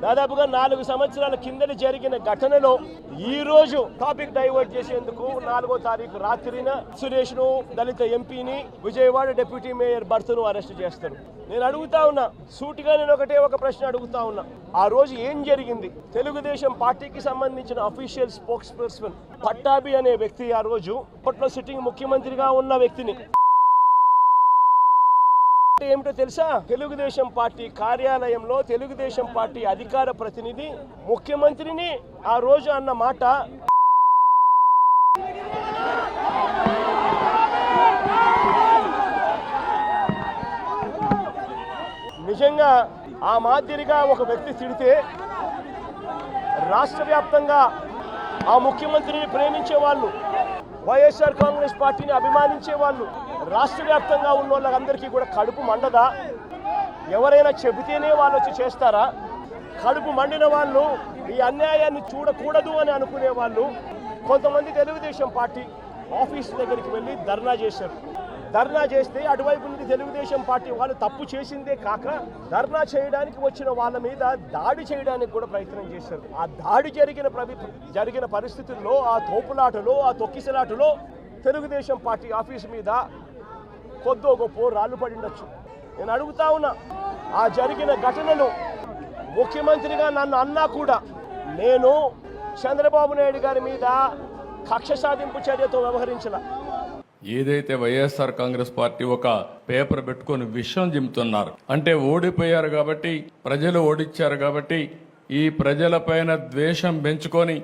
దాదాపుగా 4 సంవత్సరాల కిందటి జరిగిన ఘటనలో ఈ రోజు టాపిక్ డైవర్ట్ చేసేందుకు 4వ తారీఖు రాత్రిన సురేష్ ను దళిత ఎంపీని విజయవాడ డిప్యూటీ మేయర్ భర్తను అరెస్ట్ చేస్తారు. నేను అడుగుతా ఉన్నా, సూటిగా నేను ఒక ప్రశ్న అడుగుతా ఉన్నా, ఆ రోజు ఏం జరిగింది? తెలుగుదేశం పార్టీకి సంబంధించిన అఫీషియల్ స్పోక్స్ పర్సన్ పట్టాభి అనే వ్యక్తి ఆ రోజు అప్పట్లో సిట్టింగ్ ముఖ్యమంత్రిగా ఉన్న వ్యక్తిని ఏమిటో తెలుసా? తెలుగుదేశం పార్టీ కార్యాలయంలో తెలుగుదేశం పార్టీ అధికార ప్రతినిధి ముఖ్యమంత్రిని ఆ రోజు అన్న మాట నిజంగా ఆ మాదిరిగా ఒక వ్యక్తి తిడితే రాష్ట్ర వ్యాప్తంగా ఆ ముఖ్యమంత్రిని ప్రేమించే వాళ్ళు, వైఎస్ఆర్ కాంగ్రెస్ పార్టీని అభిమానించే వాళ్ళు, రాష్ట్ర వ్యాప్తంగా ఉన్న వాళ్ళందరికీ కూడా కడుపు మండదా? ఎవరైనా చెబితేనే వాళ్ళు వచ్చి చేస్తారా? కడుపు మండిన వాళ్ళు ఈ అన్యాయాన్ని చూడకూడదు అని అనుకునే వాళ్ళు కొంతమంది తెలుగుదేశం పార్టీ ఆఫీస్ దగ్గరికి వెళ్ళి ధర్నా చేశారు. ధర్నా చేస్తే అటువైపు నుండి తెలుగుదేశం పార్టీ వాళ్ళు తప్పు చేసిందే కాక ధర్నా చేయడానికి వచ్చిన వాళ్ళ మీద దాడి చేయడానికి కూడా ప్రయత్నం చేశారు. ఆ దాడి జరిగిన పరిస్థితుల్లో, ఆ తోపులాటలో, ఆ తొక్కిసలాటలో తెలుగుదేశం పార్టీ ఆఫీస్ మీద కొద్దో గొప్ప రాళ్ళు పడిండొచ్చు. నేను అడుగుతా ఉన్నా, ఆ జరిగిన ఘటనను ముఖ్యమంత్రిగా నన్ను అన్నా కూడా నేను చంద్రబాబు నాయుడు గారి మీద కక్ష సాధింపు చర్యతో వ్యవహరించాల. ఏదైతే వైఎస్ఆర్ కాంగ్రెస్ పార్టీ ఒక పేపర్ పెట్టుకొని విషయం జిమ్ముతున్నారు అంటే, ఓడిపోయారు కాబట్టి, ప్రజలు ఓడిచ్చారు కాబట్టి ఈ ప్రజలపైన ద్వేషం పెంచుకొని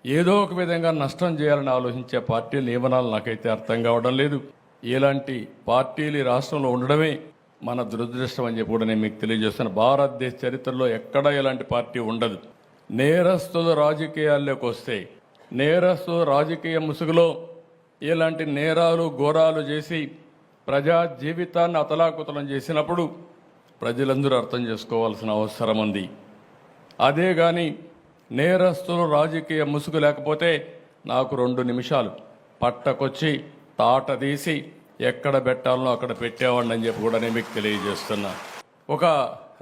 ఏదో ఒక విధంగా నష్టం చేయాలని ఆలోచించే పార్టీలు నియమనాలు నాకైతే అర్థం కావడం లేదు. ఇలాంటి పార్టీలు ఈ రాష్ట్రంలో ఉండడమే మన దురదృష్టం అని చెప్పి కూడా నేను మీకు తెలియజేస్తాను. భారతదేశ చరిత్రలో ఎక్కడా ఇలాంటి పార్టీ ఉండదు. నేరస్తులు రాజకీయాల్లోకి వస్తే, నేరస్తులు రాజకీయ ముసుగులో ఇలాంటి నేరాలు ఘోరాలు చేసి ప్రజా జీవితాన్ని అతలాకుతలం చేసినప్పుడు ప్రజలందరూ అర్థం చేసుకోవాల్సిన అవసరం ఉంది. అదే కానీ నేరస్తులు రాజకీయ ముసుగు లేకపోతే నాకు 2 నిమిషాలు పట్టకొచ్చి తాట తీసి ఎక్కడ పెట్టాలనో అక్కడ పెట్టేవాడిని అని చెప్పి కూడా నేను మీకు తెలియజేస్తున్నా. ఒక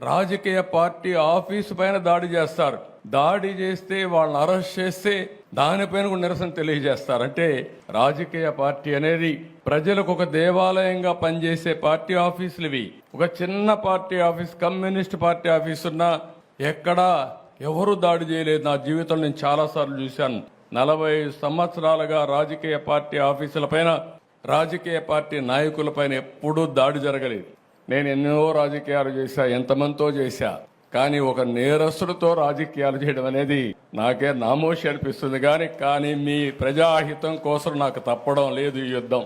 రాజకీయ పార్టీ ఆఫీసు పైన దాడి చేస్తారు, దాడి చేస్తే వాళ్ళని అరెస్ట్ చేస్తే దానిపైన కూడా నిరసన తెలియజేస్తారు. అంటే రాజకీయ పార్టీ అనేది ప్రజలకు ఒక దేవాలయంగా పనిచేసే పార్టీ ఆఫీసులు ఇవి. ఒక చిన్న party office, communist party office ఉన్నా ఎక్కడా ఎవరు దాడి చేయలేదు. నా జీవితంలో నేను చాలాసార్లు చూశాను. 40 సంవత్సరాలుగా రాజకీయ పార్టీ ఆఫీసుల పైన, రాజకీయ పార్టీ నాయకులపైన ఎప్పుడూ దాడి జరగలేదు. నేను ఎన్నో రాజకీయాలు చేశా, ఎంతమందితో చేశా, కానీ ఒక నేరస్తుడితో రాజకీయాలు చేయడం అనేది నాకే నామోషి అనిపిస్తుంది. కానీ మీ ప్రజాహితం కోసం నాకు తప్పడం లేదు ఈ యుద్ధం.